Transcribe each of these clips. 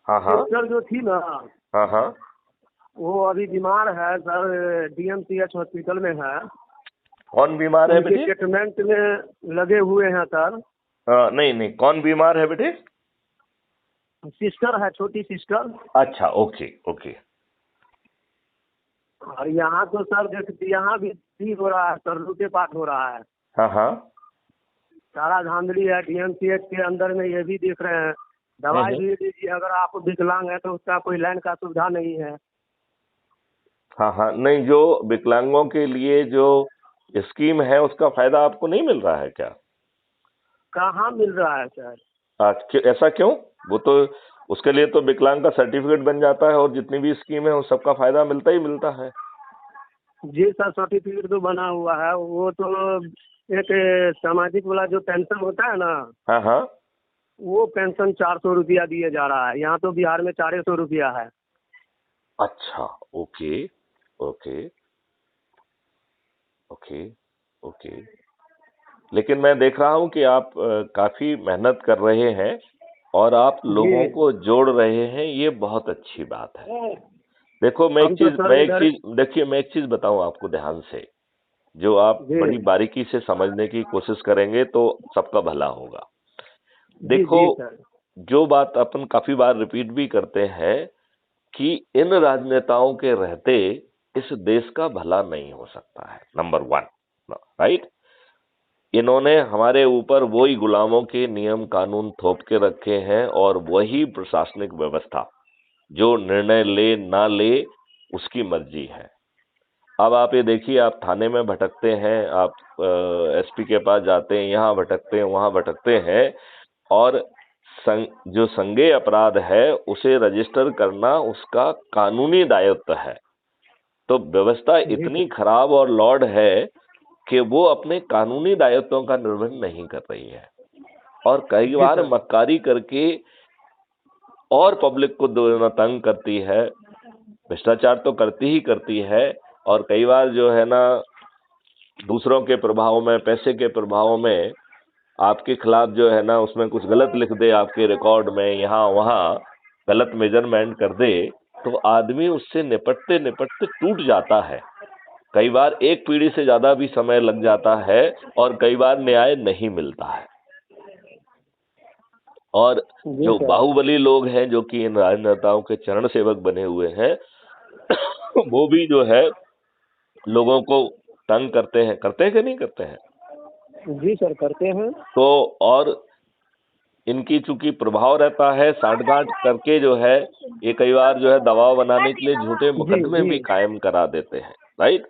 हाँ हाँ सिस्टर जो थी ना, हाँ हाँ। वो अभी बीमार है सर, डीएमसीएच हॉस्पिटल में है। कौन बीमार है उनके बेटे? ट्रीटमेंट में लगे हुए हैं सर। नहीं नहीं, कौन बीमार है बेटे? सिस्टर है, छोटी सिस्टर। अच्छा, ओके ओके। और यहाँ तो सर देख, यहाँ भी ठीक हो रहा है सर, लूटे पाट हो रहा है। हाँ हाँ। सारा धांधली है डीएमसीएच के अंदर में, ये भी देख रहे हैं। दवाई हम्म। भी दीजिए, अगर आप विकलांग है तो उसका कोई लाइन का सुविधा नहीं है। हाँ हाँ, नहीं, जो विकलांगों के लिए जो स्कीम है उसका फायदा आपको नहीं मिल रहा है क्या? कहाँ मिल रहा है सर? ऐसा क्यों? वो तो, उसके लिए तो विकलांग का सर्टिफिकेट बन जाता है और जितनी भी स्कीम है उन सबका फायदा मिलता ही मिलता है। जी सर, सर्टिफिकेट तो बना हुआ है, वो तो एक सामाजिक वाला जो पेंशन होता है ना, हाँ हाँ। वो पेंशन 400 रुपया दिए जा रहा है। यहाँ तो बिहार में 400 रुपया है। अच्छा, ओके ओके ओके ओके। लेकिन मैं देख रहा हूं कि आप काफी मेहनत कर रहे हैं और आप जी। लोगों को जोड़ रहे हैं, ये बहुत अच्छी बात है। देखो, हम तो सर इधर। मैं एक चीज बताऊं आपको ध्यान से, जो आप जी बड़ी बारीकी से समझने की कोशिश करेंगे तो सबका भला होगा। जी देखो, जी सर। जो बात अपन काफी बार रिपीट भी करते हैं कि इन राजनेताओं के रहते इस देश का भला नहीं हो सकता है, नंबर वन। राइट? इन्होंने हमारे ऊपर वही गुलामों के नियम कानून थोप के रखे हैं और वही प्रशासनिक व्यवस्था, जो निर्णय ले ना ले उसकी मर्जी है। अब आप ये देखिए, आप थाने में भटकते हैं, आप एसपी के पास जाते हैं, यहाँ भटकते हैं वहां भटकते हैं, और जो संज्ञेय अपराध है उसे रजिस्टर करना उसका कानूनी दायित्व है। तो व्यवस्था जी इतनी सर। खराब और लॉर्ड है कि वो अपने कानूनी दायित्वों का निर्वहन नहीं कर रही है, और कई जी बार सर। मक्कारी करके और पब्लिक को तंग करती है, भ्रष्टाचार तो करती ही करती है, और कई बार जो है ना, दूसरों के प्रभाव में, पैसे के प्रभाव में आपके खिलाफ जो है ना, उसमें कुछ गलत लिख दे, आपके रिकॉर्ड में यहाँ वहाँ गलत मेजरमेंट कर दे, तो आदमी उससे निपटते निपटते टूट जाता है। कई बार एक पीढ़ी से ज्यादा भी समय लग जाता है और कई बार न्याय नहीं मिलता है। और जी जो सर। बाहुबली लोग हैं, जो कि इन राजनेताओं के चरण सेवक बने हुए हैं, वो भी जो है लोगों को तंग करते हैं कि नहीं करते हैं? जी सर, करते हैं। तो और इनकी चूंकि प्रभाव रहता है, सांठगांठ करके जो है, ये कई बार जो है दबाव बनाने के लिए झूठे जी मुकदमे जी भी कायम करा देते हैं। राइट?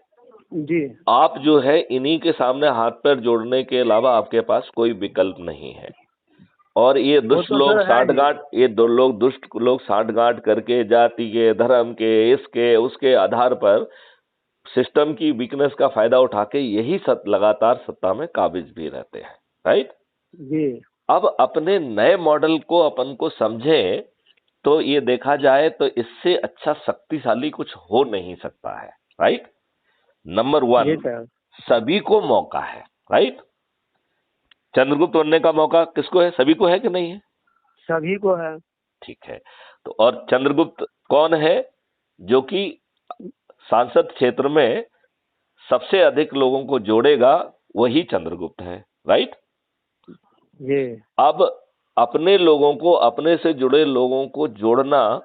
जी आप जो है इन्हीं के सामने हाथ पैर जोड़ने के अलावा आपके पास कोई विकल्प नहीं है। और ये वो दुष्ट तो लोग सर है ही। सांठगांठ, ये दो लोग दुष्ट लोग सांठगांठ करके जाति के, धर्म के, इसके उसके आधार पर सिस्टम की वीकनेस का फायदा उठा के यही लगातार सत्ता में काबिज भी रहते हैं। राइट? जी अब अपने नए मॉडल को अपन को समझें तो ये देखा जाए तो इससे अच्छा शक्तिशाली कुछ हो नहीं सकता है। राइट? नंबर जी वन, सर। सभी को मौका है। राइट? चंद्रगुप्त बनने का मौका किसको है? सभी को है कि नहीं है? सभी को है। ठीक है। तो और चंद्रगुप्त कौन है? जो कि सांसद क्षेत्र में सबसे अधिक लोगों को जोड़ेगा, वही चंद्रगुप्त है। राइट? जी अब अपने लोगों को, अपने से जुड़े लोगों को जोड़ना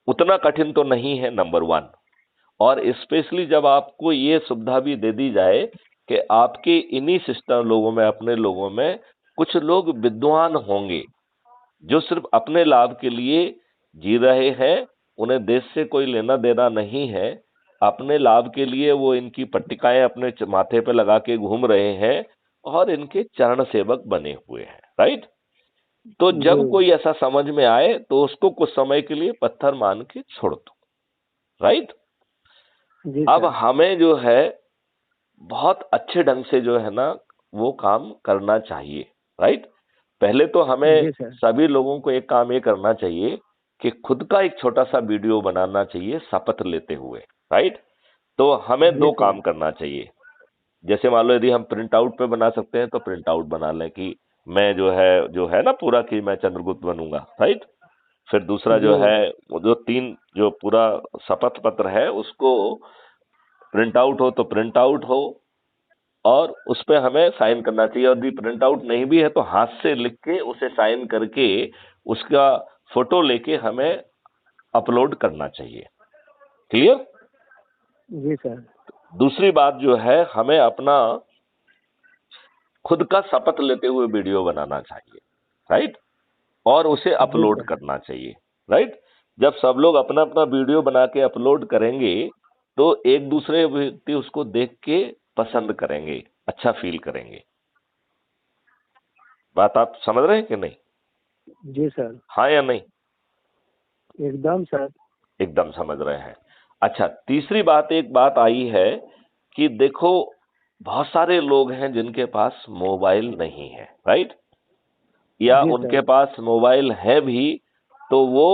उतना कठिन तो नहीं है, नंबर वन। और स्पेशली जब आपको ये सुविधा भी दे दी जाए कि आपके इन्हीं सिस्टम लोगों में, अपने लोगों में कुछ लोग विद्वान होंगे जो सिर्फ अपने लाभ के लिए जी रहे हैं, उन्हें देश से कोई लेना देना नहीं है, अपने लाभ के लिए वो इनकी पट्टिकाएं अपने माथे पे लगा के घूम रहे हैं और इनके चरण सेवक बने हुए हैं। राइट? तो जी जब कोई ऐसा समझ में आए तो उसको कुछ समय के लिए पत्थर मान के छोड़ दो। राइट? जी अब सर। हमें जो है बहुत अच्छे ढंग से जो है ना, वो काम करना चाहिए। राइट? पहले तो हमें जी सर। सभी लोगों को एक काम ये करना चाहिए कि खुद का एक छोटा सा वीडियो बनाना चाहिए शपथ लेते हुए। राइट? तो हमें जी दो सर। काम करना चाहिए। जैसे मान लो यदि हम प्रिंट आउट पे बना सकते हैं तो प्रिंट आउट बना लें कि मैं जो है ना पूरा, कि मैं चंद्रगुप्त बनूंगा। राइट? फिर दूसरा जो जी है वो जो 3 जो पूरा शपथ पत्र है उसको प्रिंट आउट हो तो प्रिंट आउट हो और उस पे हमें साइन करना चाहिए, और यदि प्रिंट आउट नहीं भी है तो हाथ से लिख के उसे साइन करके उसका फोटो लेके हमें अपलोड करना चाहिए। क्लियर? जी सर। दूसरी बात जो है, हमें अपना खुद का शपथ लेते हुए वीडियो बनाना चाहिए, राइट, और उसे जी अपलोड सर। करना चाहिए, राइट। जब सब लोग अपना अपना वीडियो बना के अपलोड करेंगे तो एक दूसरे व्यक्ति उसको देख के पसंद करेंगे, अच्छा फील करेंगे। बात आप समझ रहे हैं कि नहीं? जी सर। हाँ या नहीं? एकदम सर। एकदम समझ रहे हैं। अच्छा, तीसरी बात, एक बात आई है कि देखो बहुत सारे लोग हैं जिनके पास मोबाइल नहीं है, राइट, या जी उनके सर। पास मोबाइल है भी तो वो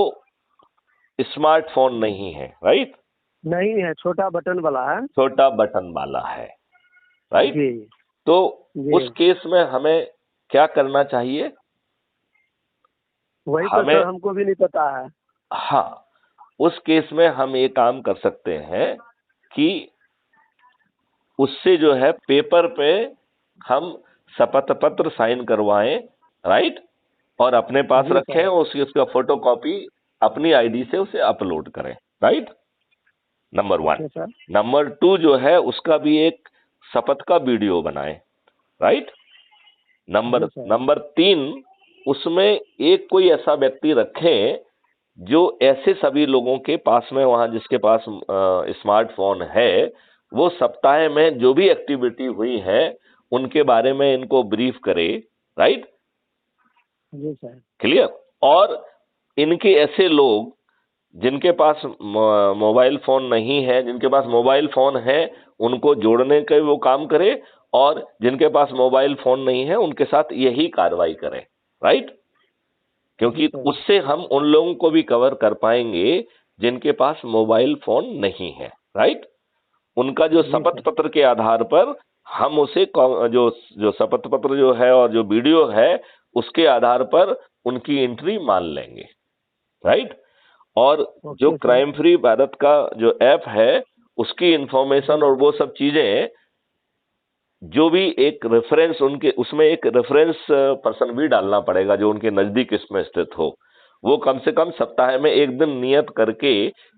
स्मार्टफोन नहीं है, राइट, नहीं है, छोटा बटन वाला है। छोटा बटन वाला है, राइट। जी। तो जी। उस केस में हमें क्या करना चाहिए? वही तो हमें, सर हमको भी नहीं पता है। हाँ, उस केस में हम ये काम कर सकते हैं कि उससे जो है पेपर पे हम शपथ पत्र साइन करवाएं, राइट, और अपने पास जी रखें, सर। उसका फोटो कॉपी अपनी आईडी से उसे अपलोड करें, right, number 1। Okay sir. Number 2 जो है उसका भी एक शपथ का वीडियो बनाएं, राइट। नंबर जी सर। नंबर 3, उसमें एक कोई ऐसा व्यक्ति रखें जो ऐसे सभी लोगों के पास में, वहां जिसके पास स्मार्टफोन है, वो सप्ताह में जो भी एक्टिविटी हुई है उनके बारे में इनको ब्रीफ करे, राइट, जी सर। क्लियर। और इनके ऐसे लोग जिनके पास मोबाइल फोन नहीं है, जिनके पास मोबाइल फोन है, उनको जोड़ने के वो काम करे, और जिनके पास मोबाइल फोन नहीं है उनके साथ यही कार्रवाई करें, राइट, जी क्योंकि सर। उससे हम उन लोगों को भी कवर कर पाएंगे जिनके पास मोबाइल फोन नहीं है, राइट। उनका जो जी शपथ सर। पत्र के आधार पर हम उसे जो जो शपथ पत्र जो है और जो वीडियो है उसके आधार पर उनकी एंट्री मान लेंगे, राइट। और जो okay sir. Crime free Bharat का जो ऐप है उसकी इंफॉर्मेशन जी। और वो सब चीजें, जो भी एक रेफरेंस, उनके उसमें एक रेफरेंस पर्सन भी डालना पड़ेगा जो उनके नजदीक इसमें स्थित हो। वो कम से कम सप्ताह में एक दिन नियत करके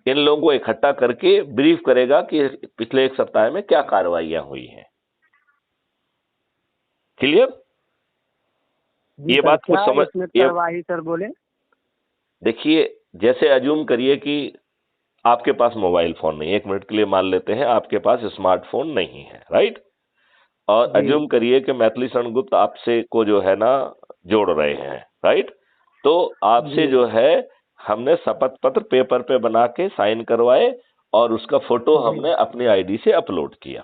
इन लोगों को इकट्ठा करके ब्रीफ करेगा कि पिछले एक सप्ताह में क्या कार्रवाइयां हुई हैं। क्लियर? जी ये सर, बात कुछ क्या समझ, इसमें ये कार्रवाई सर बोले? देखिए, जैसे अज्यूम करिए कि आपके पास मोबाइल फोन नहीं है, 1 मिनट के लिए मान लेते हैं आपके पास स्मार्टफोन नहीं है, राइट, और जी। अज्यूम करिए कि मैथिली शरण गुप्त आपसे को जो है ना जोड़ रहे हैं, राइट, तो आपसे जी। जो है हमने शपथ पत्र पेपर पे बना के साइन करवाए और उसका फोटो जी। हमने अपनी आईडी से अपलोड किया,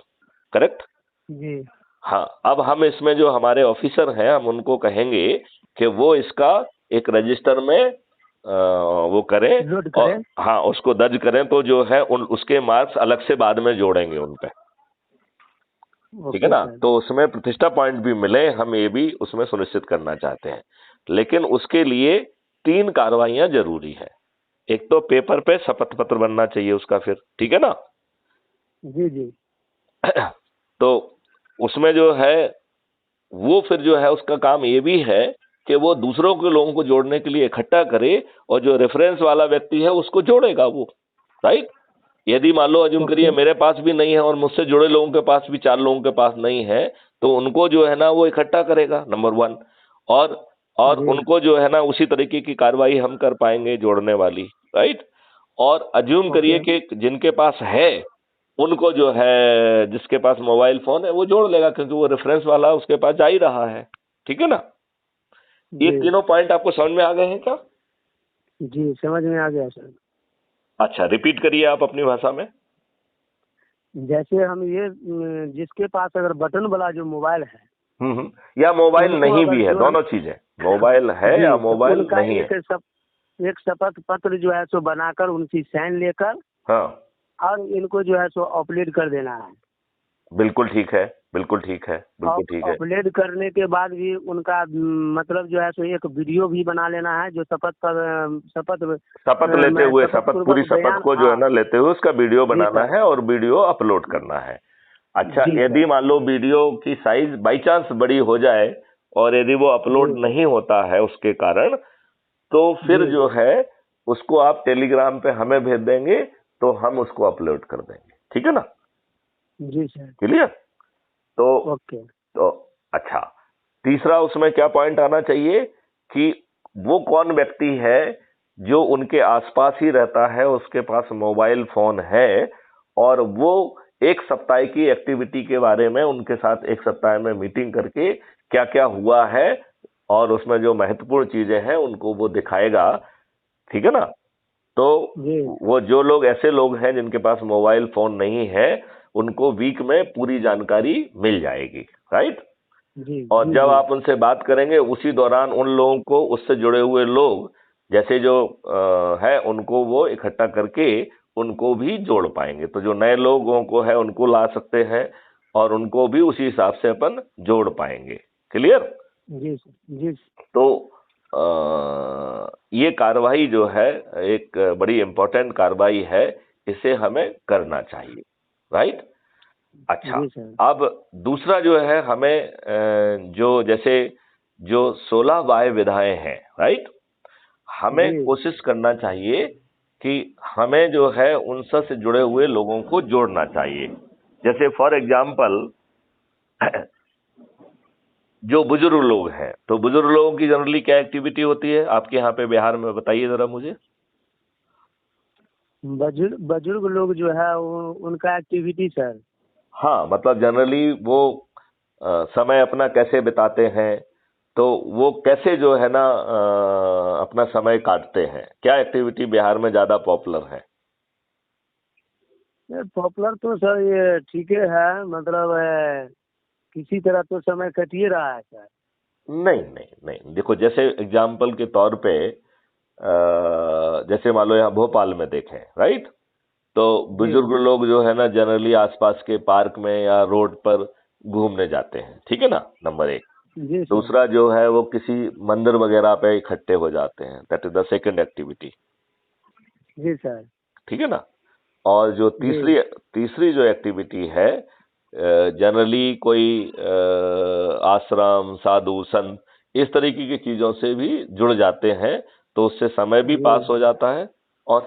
करेक्ट। जी। हाँ, अब हम इसमें जो हमारे ऑफिसर हैं हम उनको कहेंगे कि वो इसका एक रजिस्टर में वो करें, लोड और करें। हाँ उसको दर्ज करें, तो जो है उन उसके मार्क्स अलग से बाद में जोड़ेंगे उन पे, ठीक है ओके ना, सर। तो उसमें प्रतिष्ठा पॉइंट भी मिले, हम ये भी उसमें सुनिश्चित करना चाहते हैं। लेकिन उसके लिए 3 कार्रवाइयां जरूरी है। एक तो पेपर पे शपथ पत्र बनना चाहिए उसका, फिर ठीक है ना। जी। जी। तो उसमें जो है वो फिर जो है उसका काम ये भी है कि वो दूसरों के लोगों को जोड़ने के लिए इकट्ठा करे, और जो रेफरेंस वाला व्यक्ति है उसको जोड़ेगा वो, राइट। यदि मान लो अज्यूम करिए ओके। मेरे पास भी नहीं है और मुझसे जुड़े लोगों के पास भी 4 लोगों के पास नहीं है, तो उनको जो है ना वो इकट्ठा करेगा, नंबर 1। और जी। उनको जो है ना उसी तरीके की कार्रवाई हम कर पाएंगे जोड़ने वाली, राइट। और अज्यूम करिए ओके। कि जिनके पास है उनको जो है, जिसके पास मोबाइल फोन है वो जोड़ लेगा क्योंकि वो रेफरेंस वाला उसके पास जा ही रहा है, ठीक है ना। ये जी। तीनों पॉइंट आपको समझ में आ गए हैं क्या? जी समझ में आ गया सर। अच्छा, रिपीट करिए आप अपनी भाषा में। जैसे हम ये जिसके पास अगर बटन वाला जो मोबाइल है, या मोबाइल उनको नहीं अगर भी है, जो हम दोनों चीजें, मोबाइल है जी, या तो मोबाइल उनका नहीं है। एक शपथ पत्र जो है सो बनाकर उनकी साइन लेकर हाँ, और इनको जो है सो अपलोड कर देना है। बिल्कुल ठीक है, बिल्कुल ठीक है, बिल्कुल ठीक है। अपलोड करने के बाद भी उनका मतलब जो है सो एक वीडियो भी बना लेना है जो शपथ पर शपथ शपथ लेते मैं हुए, शपथ शपथ पूरी पूर्वक शपथ बयान, को जो है हाँ ना लेते हुए उसका वीडियो जी बनाना सर, है और वीडियो अपलोड करना है। अच्छा, जी यदि सर, मान लो वीडियो की साइज बाई चांस बड़ी हो जाए और यदि वो अपलोड जी नहीं होता है उसके कारण, तो फिर जी जो है उसको आप टेलीग्राम पे हमें भेज देंगे, तो हम उसको अपलोड कर देंगे। ठीक है ना? जी सर, क्लियर? तो ओके, तो अच्छा, तीसरा उसमें क्या पॉइंट आना चाहिए कि वो कौन व्यक्ति है जो उनके आसपास ही रहता है, उसके पास मोबाइल फोन है, और वो एक सप्ताह की एक्टिविटी के बारे में उनके साथ एक सप्ताह में मीटिंग करके क्या क्या हुआ है और उसमें जो महत्वपूर्ण चीजें हैं उनको वो दिखाएगा। ठीक है ना? तो जी वो जो लोग, ऐसे लोग हैं जिनके पास मोबाइल फोन नहीं है, उनको वीक में पूरी जानकारी मिल जाएगी। राइट? जी और जी जब जी, आप उनसे बात करेंगे उसी दौरान उन लोगों को, उससे जुड़े हुए लोग जैसे जो है उनको वो इकट्ठा करके उनको भी जोड़ पाएंगे। तो जो नए लोगों को है उनको ला सकते हैं और उनको भी उसी हिसाब से अपन जोड़ पाएंगे। क्लियर? जी जी तो ये कार्रवाई जो है एक बड़ी इंपॉर्टेंट कार्रवाई है, इसे हमें करना चाहिए। राइट? अच्छा, जी सर, अब दूसरा जो है हमें जो जैसे जो 16 वाय विधाएं हैं, राइट, हमें जी कोशिश करना चाहिए कि हमें जो है उनसे से जुड़े हुए लोगों को जोड़ना चाहिए। जैसे फॉर एग्जाम्पल जो बुजुर्ग लोग हैं, तो बुजुर्ग लोगों की जनरली क्या एक्टिविटी होती है आपके यहाँ पे बिहार में, बताइए जरा मुझे। बुजुर्ग बुजुर्ग लोग जो है वो उनका एक्टिविटी सर, हाँ, मतलब जनरली वो समय अपना कैसे बिताते हैं, तो वो कैसे जो है ना अपना समय काटते हैं, क्या एक्टिविटी बिहार में ज्यादा पॉपुलर है? पॉपुलर तो सर ये ठीक है, मतलब किसी तरह तो समय कट ही रहा है सर। नहीं नहीं नहीं, देखो जैसे एग्जाम्पल के तौर पे जैसे मान लो यहाँ भोपाल में देखें, राइट, तो जी बुजुर्ग लोग जो है ना जनरली आसपास के पार्क में या रोड पर घूमने जाते हैं। ठीक है ना? नंबर एक। जी सर, दूसरा जो है वो किसी मंदिर वगैरह पे इकट्ठे हो जाते हैं, that is the second activity. जी सर, ठीक है ना? और जो जी तीसरी तीसरी जो एक्टिविटी है, जनरली कोई आश्रम, साधु, संत, इस तरीके की चीजों से भी जुड़ जाते हैं, तो उससे समय भी जी, पास हो जाता है और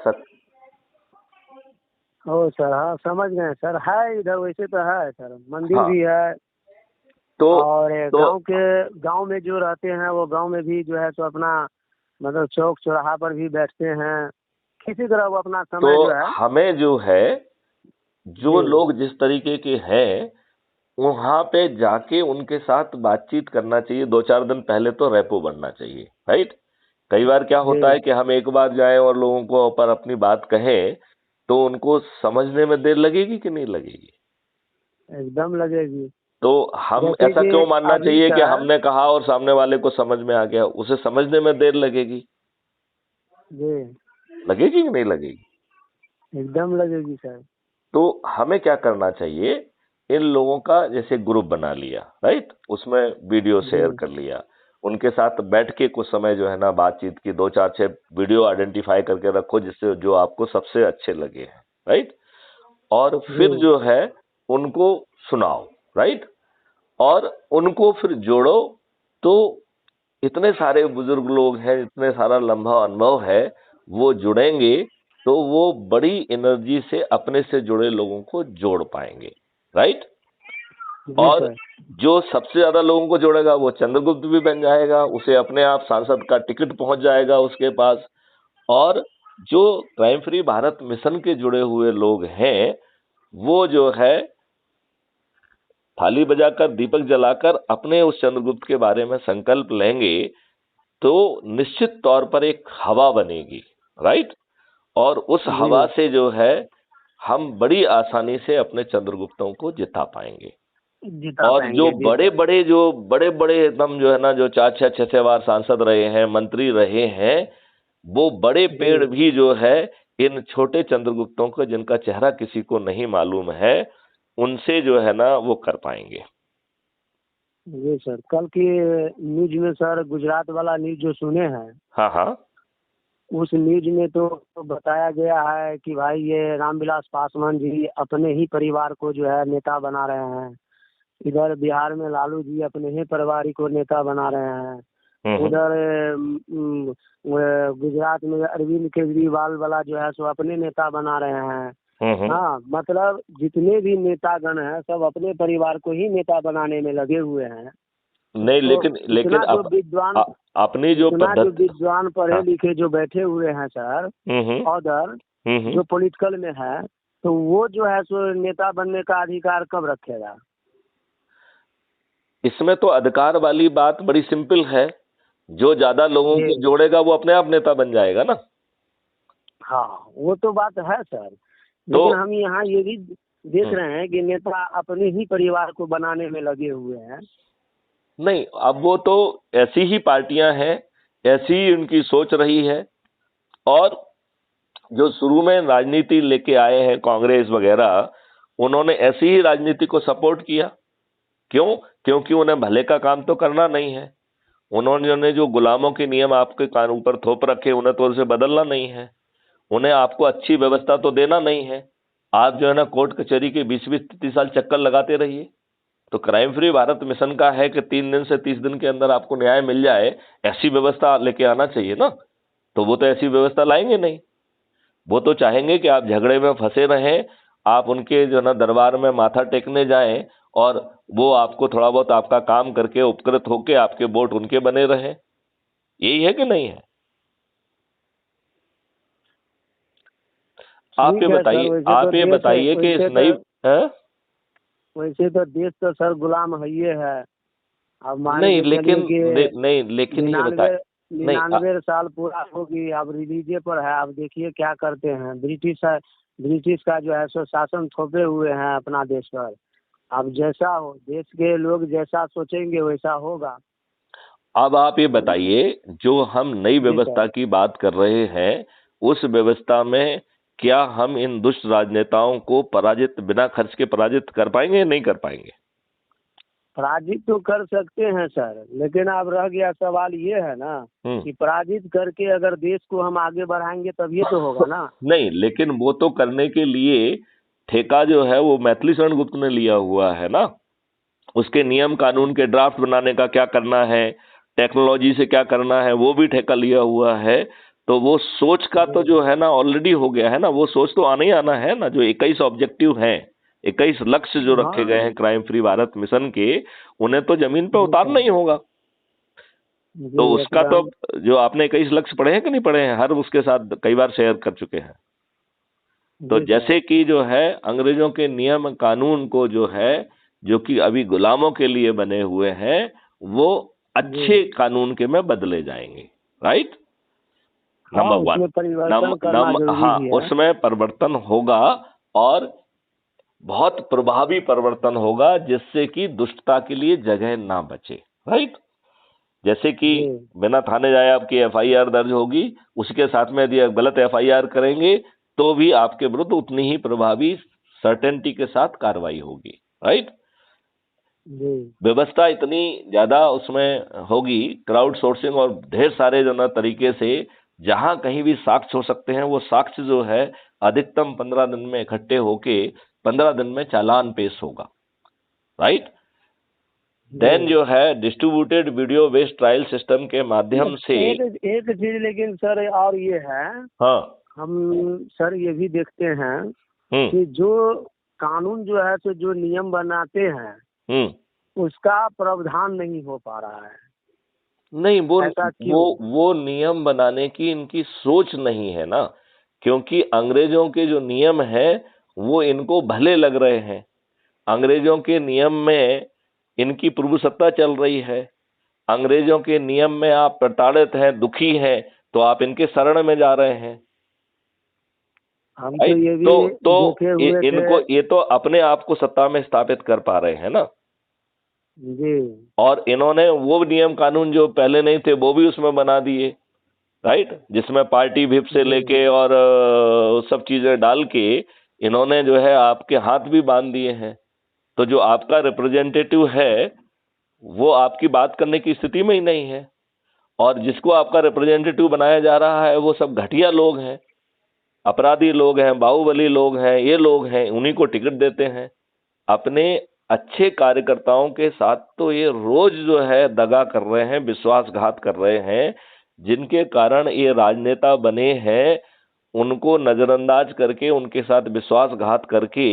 ओ सर, हाँ समझ गए सर, है इधर वैसे तो है सर, मंदिर हाँ, भी है। तो और तो गांव में जो रहते हैं वो गांव में भी जो है तो अपना मतलब चौक चौराहा पर भी बैठते हैं, किसी तरह वो अपना तो समय जो है। हमें जो है, जो जी लोग जिस तरीके के हैं वहां पे जाके उनके साथ बातचीत करना चाहिए। 2-4 दिन पहले तो रेपो बनना चाहिए। राइट? कई बार क्या जी, होता है कि हम एक बार जाएं और लोगों को पर अपनी बात कहें, तो उनको समझने में देर लगेगी कि नहीं लगेगी? एकदम लगेगी। तो हम जैसे ऐसा कि क्यों मानना अभी चाहिए कि सर, हमने कहा और सामने वाले को समझ में आ गया, उसे समझने में देर लगेगी? जी लगेगी कि नहीं लगेगी? एकदम लगेगी सर। तो हमें क्या करना चाहिए, इन लोगों का जैसे ग्रुप बना लिया, राइट, उसमें वीडियो शेयर जी कर लिया, उनके साथ बैठ के कुछ समय जो है ना बातचीत की, 2-4-6 वीडियो आइडेंटिफाई करके रखो जिससे जो आपको सबसे अच्छे लगे हैं। राइट? और जी फिर जो है उनको सुनाओ। राइट? और उनको फिर जोड़ो। तो इतने सारे बुजुर्ग लोग हैं, इतने सारा लंबा अनुभव है, वो जुड़ेंगे तो वो बड़ी एनर्जी से अपने से जुड़े लोगों को जोड़ पाएंगे। राइट? जी और सर, जो सबसे ज्यादा लोगों को जोड़ेगा वो चंद्रगुप्त भी बन जाएगा, उसे अपने आप सांसद का टिकट पहुंच जाएगा उसके पास। और जो क्राइम फ्री भारत मिशन के जुड़े हुए लोग हैं, वो जो है थाली बजाकर, दीपक जलाकर अपने उस चंद्रगुप्त के बारे में संकल्प लेंगे, तो निश्चित तौर पर एक हवा बनेगी। राइट? और उस जी हवा से जो है हम बड़ी आसानी से अपने चंद्रगुप्तों को जिता पाएंगे। जिता और जो पाएंगे, जी बड़े सर, बड़े जो बड़े बड़े एकदम जो है ना, जो 4-6 बार सांसद रहे हैं, मंत्री रहे हैं, वो बड़े पेड़ जी भी जो है इन छोटे चंद्रगुप्तों को, जिनका चेहरा किसी को नहीं मालूम है, उनसे जो है ना वो कर पाएंगे। जी सर, कल की न्यूज में सर गुजरात वाला न्यूज जो सुने हैं, हाँ हाँ। उस न्यूज में तो बताया गया है कि भाई ये रामविलास पासवान जी अपने ही परिवार को जो है नेता बना रहे हैं। इधर बिहार में लालू जी अपने ही परिवार को नेता बना रहे हैं। हम्म। उधर गुजरात में अरविंद केजरीवाल वाला जो है सो अपने नेता बना रहे हैं। हम्म। हाँ, मतलब जितने भी नेतागण हैं सब अपने परिवार को ही नेता बनाने में लगे हुए हैं। नहीं, तो लेकिन इतना जो अब विद्वान अपनी जो इतना जो पद्धति। विद्वान पढ़े हाँ। लिखे जो बैठे हुए हैं सर, हम्म। उधर हम्म। जो पॉलिटिकल में है, तो वो जो है सो नेता बनने का अधिकार कब रखेगा? इसमें तो अधिकार वाली बात बड़ी सिंपल है, जो ज्यादा लोगों जी को जोड़ेगा वो अपने आप नेता बन जाएगा ना। हाँ, वो तो बात है सर, तो लेकिन हम यहाँ ये भी देख हम्म, रहे हैं कि नेता अपने ही परिवार को बनाने में लगे हुए हैं। नहीं, अब वो तो ऐसी ही पार्टियां हैं, ऐसी ही उनकी सोच रही है। और जो शुरू में राजनीति लेके आए हैं कांग्रेस वगैरह, उन्होंने ऐसी ही राजनीति को सपोर्ट किया। क्यों? क्योंकि उन्हें भले का काम तो करना नहीं है। उन्होंने जो गुलामों के नियम आपके कान ऊपर थोप रखे, उन्हें तो उसे बदलना नहीं है। उन्हें आपको अच्छी व्यवस्था तो देना नहीं है। आप जो है ना कोर्ट कचहरी के 20-20-30 साल चक्कर लगाते रहिए। तो क्राइम फ्री भारत मिशन का है कि 3 दिन से 30 दिन के अंदर आपको न्याय मिल जाए, ऐसी व्यवस्था लेके आना चाहिए ना। तो वो तो ऐसी व्यवस्था लाएंगे नहीं। वो तो चाहेंगे कि आप झगड़े में फंसे रहें, आप उनके जो है ना दरबार में माथा टेकने जाएं, और वो आपको थोड़ा बहुत आपका काम करके उपकृत होके आपके वोट उनके बने रहे। यही है कि नहीं है? आप ये ठीक है सर, बताइए, आप ये बताइए कि इस नई हैं? वैसे तो देश तो सर गुलाम है ये है। अब मान नहीं के चलिए लेकिन कि नहीं लेकिन ये बताए। 99 नहीं 99 साल पूरा होगी, अब रिलीजे पर है। अब देखिए क्या करते हैं, ब्रिटिश का जो है सो शासन थोपे हुए हैं अपना देश पर। अब जैसा हो, देश के लोग जैसा सोचेंगे वैसा होगा। अब आप ये बताइए, जो हम नई जी सर। व्यवस्था की बात कर रहे हैं, उस व्यवस्था में क्या हम इन दुष्ट राजनेताओं को पराजित, बिना खर्च के पराजित कर पाएंगे या नहीं कर पाएंगे? पराजित तो कर सकते हैं सर, लेकिन अब रह गया सवाल ये है ना हम्म। कि पराजित करके अगर देश को हम आगे बढ़ाएंगे तब ये तो होगा ना। नहीं, लेकिन वो तो करने के लिए ठेका जो है वो मैथिली शरण गुप्त ने लिया हुआ है ना। उसके नियम कानून के ड्राफ्ट बनाने का क्या करना है, टेक्नोलॉजी से क्या करना है, वो भी ठेका लिया हुआ है। तो वो सोच का तो जो है ना ऑलरेडी हो गया है ना। वो सोच तो आना ही आना है ना। जो 21 ऑब्जेक्टिव हैं, 21 लक्ष्य जो रखे गए हाँ हैं क्राइम फ्री भारत मिशन के, उन्हें तो जमीन पे जी उतारना सर। ही होगा। जी तो उसका तो, एकदम। जो आपने 21 लक्ष्य पढ़े हैं कि नहीं पढ़े हैं, हर उसके साथ कई बार शेयर कर चुके हैं। तो जी सर। जैसे कि जो है अंग्रेजों के नियम कानून को जो है, जो कि अभी गुलामों के लिए बने हुए हैं, वो जी अच्छे कानून के में बदले जाएंगे। राइट? हाँ, नंबर वन। उसमें परिवर्तन करना जरूरी हाँ, भी है। उसमें परिवर्तन होगा, और बहुत प्रभावी परिवर्तन होगा, जिससे कि दुष्टता के लिए जगह ना बचे। राइट? जैसे कि जी बिना थाने जाए आपकी एफआईआर दर्ज होगी, उसके साथ में यदि आप गलत एफआईआर करेंगे तो भी आपके विरुद्ध उतनी ही प्रभावी सर्टेनिटी के साथ कार्रवाई होगी। राइट? जी व्यवस्था इतनी ज्यादा उसमें होगी, क्राउड सोर्सिंग और ढेर सारे जो ना तरीके से, जहां कहीं भी साक्ष्य हो सकते हैं, वो साक्ष्य जो है अधिकतम 15 दिन में इकट्ठे होके 15 दिन में चालान पेश होगा। राइट? जी। देन जो है distributed video based trial system के माध्यम से। एक एक चीज लेकिन सर और ये है, हाँ। हम सर ये भी देखते हैं हम्म। कि जो कानून जो है तो जो नियम बनाते हैं हम्म। उसका प्रावधान नहीं हो पा रहा है। नहीं, वो ऐसा वो क्यों? वो नियम बनाने की इनकी सोच नहीं है ना। क्योंकि अंग्रेजों के जो नियम हैं वो इनको भले लग रहे हैं। अंग्रेजों के नियम में इनकी प्रभुसत्ता चल रही है। अंग्रेजों के नियम में आप प्रताड़ित हैं, दुखी हैं, तो आप इनके शरण में जा रहे हैं। हम तो राइट? ये भी तो देखे हुए थे। इनको ये तो अपने आप को सत्ता में स्थापित कर पा रहे हैं ना। जी और इन्होंने वो नियम कानून जो पहले नहीं थे वो भी उसमें बना दिए। राइट? जिसमें पार्टी विप से जी लेके और सब चीजें डाल के इन्होंने जो है आपके हाथ भी बांध दिए हैं। तो जो आपका रिप्रेजेंटेटिव है वो आपकी बात करने की स्थिति में ही नहीं है, और जिसको आपका रिप्रेजेंटेटिव बनाया जा रहा है वो सब घटिया लोग हैं, अपराधी लोग हैं, बाहुबली लोग हैं, ये लोग हैं, उन्हीं को टिकट देते हैं। अपने अच्छे कार्यकर्ताओं के साथ तो ये रोज जो है दगा कर रहे हैं, विश्वासघात कर रहे हैं, जिनके कारण ये राजनेता बने हैं उनको नजरअंदाज करके, उनके साथ विश्वासघात करके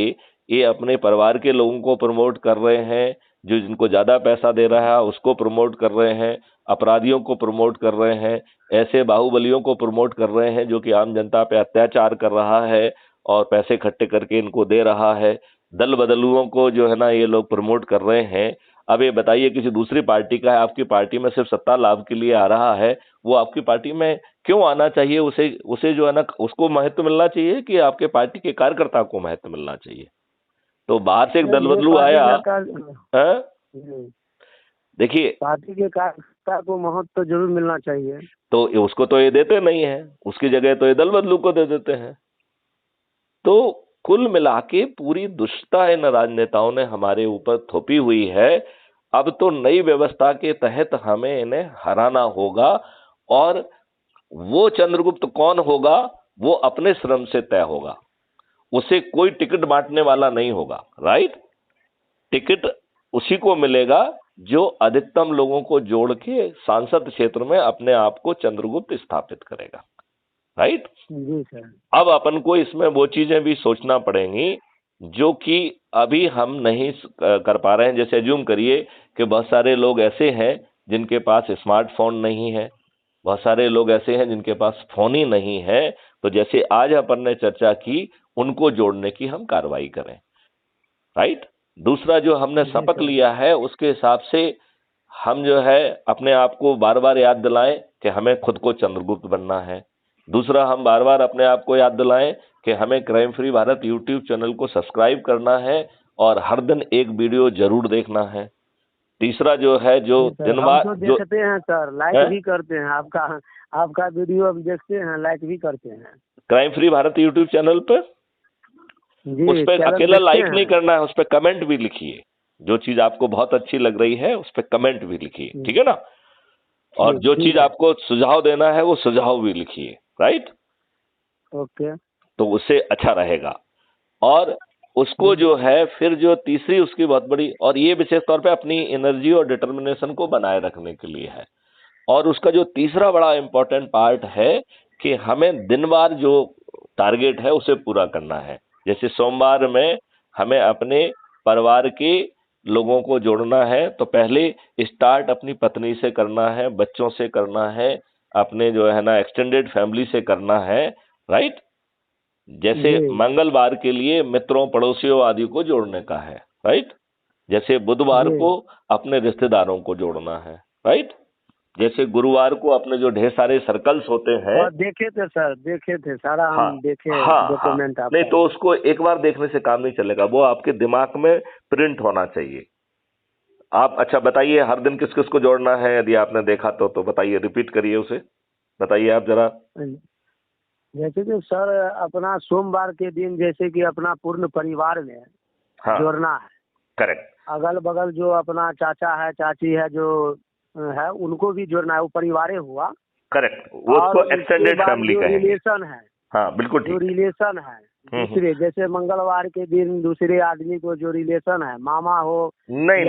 ये अपने परिवार के लोगों को प्रमोट कर रहे हैं, जो जिनको ज्यादा पैसा दे रहा है उसको प्रमोट कर रहे हैं, अपराधियों को प्रमोट कर रहे हैं, ऐसे बाहुबलियों को प्रमोट कर रहे हैं जो कि आम जनता पे अत्याचार कर रहा है और पैसे इकट्ठे करके इनको दे रहा है। दल बदलुओं को जो है ना ये लोग प्रमोट कर रहे हैं। अब ये बताइए, किसी दूसरी पार्टी का है, आपकी पार्टी में सिर्फ सत्ता लाभ के लिए आ रहा है, वो आपकी पार्टी में क्यों आना चाहिए? उसे उसे जो है ना उसको महत्व मिलना चाहिए कि आपके पार्टी के कार्यकर्ता को महत्व मिलना चाहिए? तो बाहर से एक दल बदलू आया है, देखिए पार्टी के कार्यकर्ता को महत्व तो जरूर मिलना चाहिए, तो उसको तो ये देते नहीं है, उसकी जगह तो ये दल बदलू को दे देते हैं। तो कुल मिला के पूरी दुष्टता इन राजनेताओं ने हमारे ऊपर थोपी हुई है। अब तो नई व्यवस्था के तहत हमें इन्हें हराना होगा, और वो चंद्रगुप्त कौन होगा वो अपने श्रम से तय होगा, उसे कोई टिकट बांटने वाला नहीं होगा। राइट, टिकट उसी को मिलेगा जो अधिकतम लोगों को जोड़ के सांसद क्षेत्र में अपने आप को चंद्रगुप्त स्थापित करेगा। राइट जी सर। अब अपन को इसमें वो चीजें भी सोचना पड़ेंगी जो कि अभी हम नहीं कर पा रहे हैं। जैसे अज्यूम करिए कि बहुत सारे लोग ऐसे हैं जिनके पास स्मार्टफोन नहीं है, बहुत सारे लोग ऐसे हैं जिनके पास फोन ही नहीं है, तो जैसे आज अपन ने चर्चा की उनको जोड़ने की हम कार्रवाई करें। राइट, दूसरा जो हमने शपथ लिया है उसके हिसाब से हम जो है अपने आप को बार बार याद दिलाएं कि हमें खुद को चंद्रगुप्त बनना है। दूसरा, हम बार बार अपने आप को याद दिलाएं कि हमें crime free Bharat YouTube channel को सब्सक्राइब करना है और हर दिन एक वीडियो जरूर देखना है। तीसरा जो है, जो दिनवार तो देखते हैं सर, लाइक भी करते हैं, आपका वीडियो हम देखते हैं, लाइक भी करते हैं crime free Bharat YouTube channel पर। उस पर अकेला लाइक नहीं करना है, उस पर कमेंट भी लिखिए, जो चीज आपको बहुत अच्छी लग रही है उस पर कमेंट भी लिखिए, ठीक है ना। और जो चीज आपको सुझाव देना है वो सुझाव भी लिखिए। राइट, ओके, तो उससे अच्छा रहेगा। और उसको जो है फिर जो तीसरी उसकी बहुत बड़ी, और ये विशेष तौर पे अपनी एनर्जी और डिटर्मिनेशन को बनाए रखने के लिए है। और उसका जो तीसरा बड़ा इंपॉर्टेंट पार्ट है कि हमें दिनवार जो टारगेट है उसे पूरा करना है। जैसे सोमवार में हमें अपने परिवार के लोगों को जोड़ना है, तो पहले स्टार्ट अपनी पत्नी से करना है, बच्चों से करना है, अपने जो है ना एक्सटेंडेड फैमिली से करना है। राइट, जैसे मंगलवार के लिए मित्रों पड़ोसियों आदि को जोड़ने का है। राइट, जैसे बुधवार को अपने रिश्तेदारों को जोड़ना है। राइट, जैसे गुरुवार को अपने जो ढेर सारे सर्कल्स होते हैं, देखे थे सर, देखे थे सारा, हम देखे डॉक्यूमेंट। नहीं तो उसको एक बार देखने से काम नहीं चलेगा, वो आपके दिमाग में प्रिंट होना चाहिए। आप अच्छा बताइए हर दिन किस किस को जोड़ना है, यदि आपने देखा तो बताइए, रिपीट करिए उसे, बताइए आप जरा। जैसे कि सर अपना सोमवार के दिन जैसे कि अपना पूर्ण परिवार में जोड़ना है। करेक्ट, अगल बगल जो अपना चाचा है चाची है जो है उनको भी जोड़ना है, वो परिवार हुआ। करेक्ट, वो उसको एक्सटेंडेड फैमिली का रिलेशन है। हाँ बिल्कुल ठीक, जो रिलेशन है दूसरे, जैसे मंगलवार के दिन दूसरे आदमी को जो रिलेशन है, मामा हो नहीं,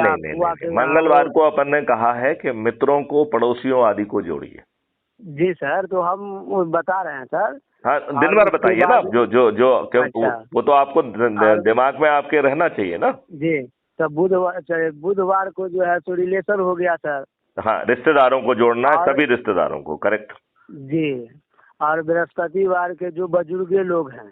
मंगलवार को अपन ने कहा है कि मित्रों को पड़ोसियों आदि को जोड़िए। जी सर, तो हम बता रहे हैं सर। हाँ, दिन भर बताइए ना, जो वो तो आपको दिमाग में आपके रहना चाहिए ना जी। तो बुधवार को जो है तो रिलेशन हो गया सर। हाँ, रिश्तेदारों को जोड़ना है, सभी रिश्तेदारों को। करेक्ट जी। और बृहस्पतिवार के जो बुजुर्ग लोग हैं,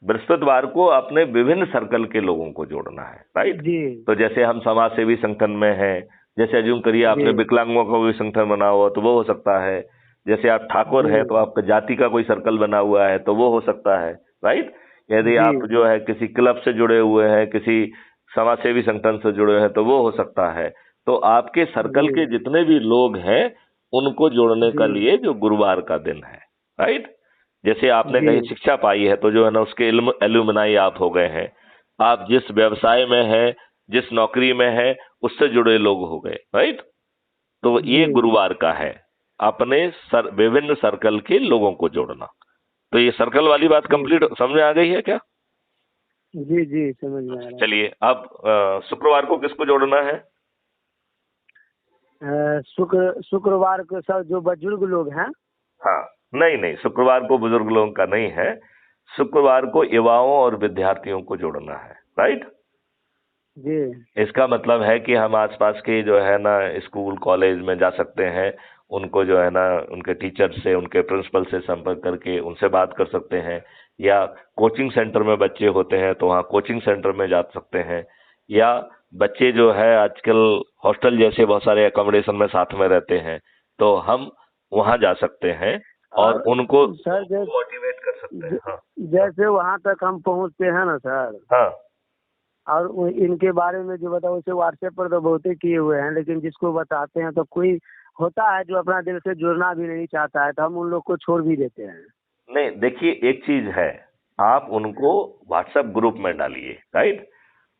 बृहस्पतिवार को अपने विभिन्न सर्कल के लोगों को जोड़ना है। राइट जी। तो जैसे हम समाज सेवी संगठन में हैं, जैसे अज्यूम करिए आपने विकलांगों का कोई संगठन बना हुआ तो वो हो सकता है। जैसे आप ठाकुर है तो आपका जाति का कोई सर्कल बना हुआ है तो वो हो सकता है। राइट, यदि आप जो है किसी क्लब से जुड़े हुए हैं, किसी समाज सेवी संगठन से जुड़े हैं तो वो हो सकता है। तो आपके सर्कल के जितने भी लोग हैं उनको जोड़ने का लिए जो गुरुवार का दिन है। राइट, जैसे आपने कहीं शिक्षा पाई है तो जो है ना उसके एलुमनाई आप हो गए हैं। आप जिस व्यवसाय में हैं, जिस नौकरी में हैं, उससे जुड़े लोग हो गए, राइट। तो ये जी गुरुवार का है, अपने विभिन्न सर्कल के लोगों को जोड़ना। तो ये सर्कल वाली बात जी कंप्लीट समझ में आ गई है क्या? जी जी समझ में आ रहा चलिए अब शुक्रवार को किसको जोड़ना है? है। शुक्रवार को सब जो बुजुर्ग लोग हैं। हाँ, नहीं नहीं, शुक्रवार को बुजुर्ग लोगों का नहीं है, शुक्रवार को युवाओं और विद्यार्थियों को जोड़ना है, राइट। जी इसका मतलब है कि हम आसपास के जो है ना स्कूल कॉलेज में जा सकते हैं, उनको जो है ना उनके टीचर से, उनके प्रिंसिपल से संपर्क करके उनसे बात कर सकते हैं, या कोचिंग सेंटर में बच्चे होते हैं तो वहाँ कोचिंग सेंटर में जा सकते हैं, या बच्चे जो है आजकल हॉस्टल जैसे बहुत सारे एकोमोडेशन में साथ में रहते हैं, तो हम वहाँ जा सकते हैं और और उनको सर मोटिवेट कर सकते हैं। हाँ जैसे वहाँ तक हम पहुँचते हैं ना सर, हाँ। और इनके बारे में जो बताओ उसे व्हाट्सएप पर तो बहुत ही किए हुए हैं, लेकिन जिसको बताते हैं तो कोई होता है जो अपना दिल से जुड़ना भी नहीं चाहता है, तो हम उन लोग को छोड़ भी देते हैं। नहीं, देखिए एक चीज है, आप उनको व्हाट्सएप ग्रुप में डालिए, राइट।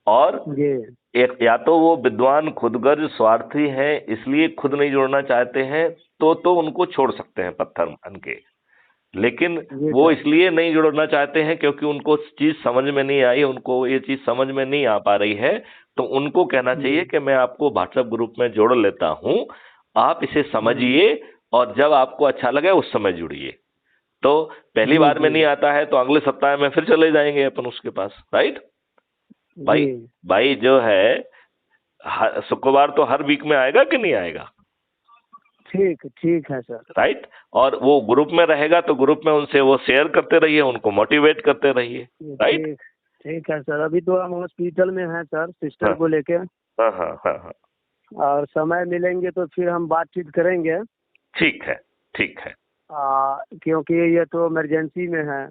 और जी एक, या तो वो विद्वान खुदगर्ज स्वार्थी हैं इसलिए खुद नहीं जोड़ना चाहते हैं, तो उनको छोड़ सकते हैं पत्थर मान के। लेकिन जी वो सर। इसलिए नहीं जोड़ना चाहते हैं क्योंकि उनको चीज समझ में नहीं आई, उनको ये चीज समझ में नहीं आ पा रही है, तो उनको कहना जी चाहिए कि मैं आपको व्हाट्सएप ग्रुप में जोड़ लेता हूं, आप इसे जी समझिए और जब आपको अच्छा लगे उस समय जुड़िए। तो पहली जी बार में जी नहीं आता है तो अगले सप्ताह में फिर चले जाएंगे अपन उसके पास, राइट। भाई, जी भाई जो है शुक्रवार तो हर वीक में आएगा कि नहीं आएगा, ठीक ठीक है सर। राइट। और वो ग्रुप में रहेगा तो ग्रुप में उनसे वो शेयर करते रहिए, उनको मोटिवेट करते रहिए, राइट। ठीक ठीक है सर। अभी तो हम हॉस्पिटल में हैं सर, सिस्टर हाँ को लेके। हाँ हाँ हाँ हाँ। और समय मिलेंगे तो फिर हम बातचीत करेंगे। ठीक है, ठीक है। क्योंकि ये तो इमरजेंसी में है।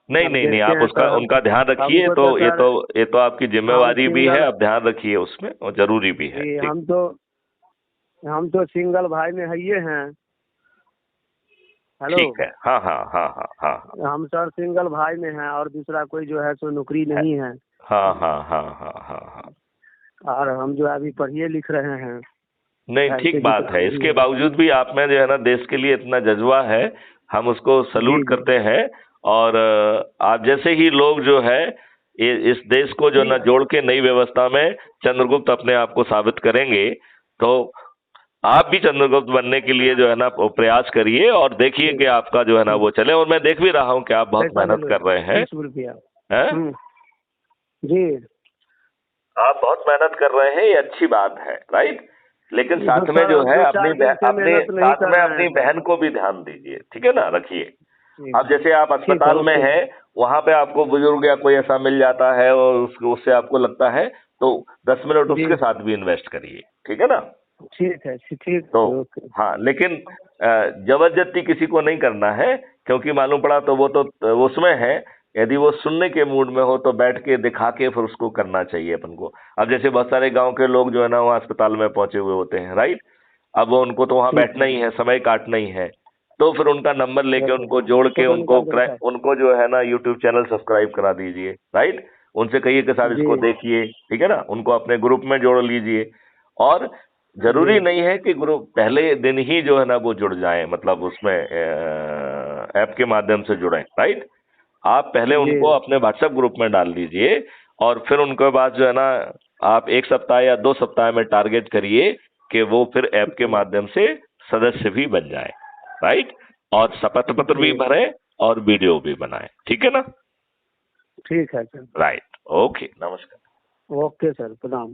नहीं अब नहीं नहीं, देखते आप हैं उसका सर। उनका ध्यान रखिए, हमको तो तो ये सर, तो ये तो आपकी हम जिम्मेवारी भी है, सिंगल, आप ध्यान रखिए उसमें, और जरूरी भी है, जी ठीक। हम तो सिंगल भाई में है ये हैं। हेलो। ठीक है, हाँ हाँ हाँ हाँ हाँ हम सर सिंगल भाई में हैं, और दूसरा कोई जो है सो नौकरी हाँ नहीं है। हाँ हाँ हाँ हाँ हाँ हाँ। और हम जो है अभी पढ़िए लिख रहे हैं। नहीं, ऐसे ठीक बात दिक्कत है, भी इसके है। बावजूद भी आप में जो है ना देश के लिए इतना जज्बा है, हम उसको जी सल्यूट जी करते हैं। और आप जैसे ही लोग जो है इस देश को जो ना ठीक। जोड़ के नई व्यवस्था में चंद्रगुप्त अपने आप को साबित करेंगे, तो आप भी चंद्रगुप्त बनने के लिए जो है ना प्रयास करिए और देखिए कि आपका जो है ना वो चले। और मैं देख भी रहा हूँ कि आप बहुत पैसा ले मेहनत लो कर रहे हैं, 20 रुपया। हैं? जी। आप बहुत मेहनत कर रहे हैं, ये अच्छी बात है, राइट। लेकिन ये तो साथ में जो सर है दो अपनी चार दिन से अपने मेहनत नहीं साथ कर में रहे हैं अपनी सर। बहन को भी ध्यान दीजिए, ठीक है ना, रखिए। ठीक अब जैसे आप ठीक है, अस्पताल में ओके हैं, सर। वहां पे आपको बुजुर्ग या कोई ऐसा मिल जाता है और उससे आपको लगता है, तो 10 मिनट जी उसके साथ भी इन्वेस्ट करिए, ठीक है ना। ठीक है, ठीक तो है, ओके। हाँ, लेकिन जबरदस्ती किसी को नहीं करना है, क्योंकि मालूम पड़ा तो वो तो वो उसमें है। यदि वो सुनने के मूड में हो तो बैठ के दिखा के फिर उसको करना चाहिए अपन को। अब जैसे बहुत सारे गांव के लोग जो है ना वहाँ अस्पताल में पहुंचे हुए होते हैं, राइट। अब वो उनको तो वहाँ ठीक बैठना है, ही है, समय काटना ही है, तो फिर उनका नंबर लेके ओके। उनको जोड़ के फोटो निकाल के रखा है। उनको जो है ना यूट्यूब चैनल सब्सक्राइब करा दीजिए, राइट। उनसे कहिए कि साहब जी इसको देखिए, ठीक है ना, उनको अपने ग्रुप में जोड़ लीजिए। और जी जरूरी नहीं है कि ग्रुप पहले दिन ही जो है ना वो जुड़ जाए, मतलब उसमें ऐप के माध्यम से जुड़े, राइट। आप पहले जी उनको अपने व्हाट्सएप ग्रुप में डाल दीजिए, और फिर उनके बाद जो है ना आप 1 सप्ताह या 2 सप्ताह में टारगेट करिए कि वो फिर ऐप के माध्यम से सदस्य भी बन जाए, राइट। और शपथ पत्र भी जी भरे और वीडियो भी बनाए, ठीक है ना, ठीक है सर। राइट। ओके, नमस्कार। ओके सर, प्रणाम।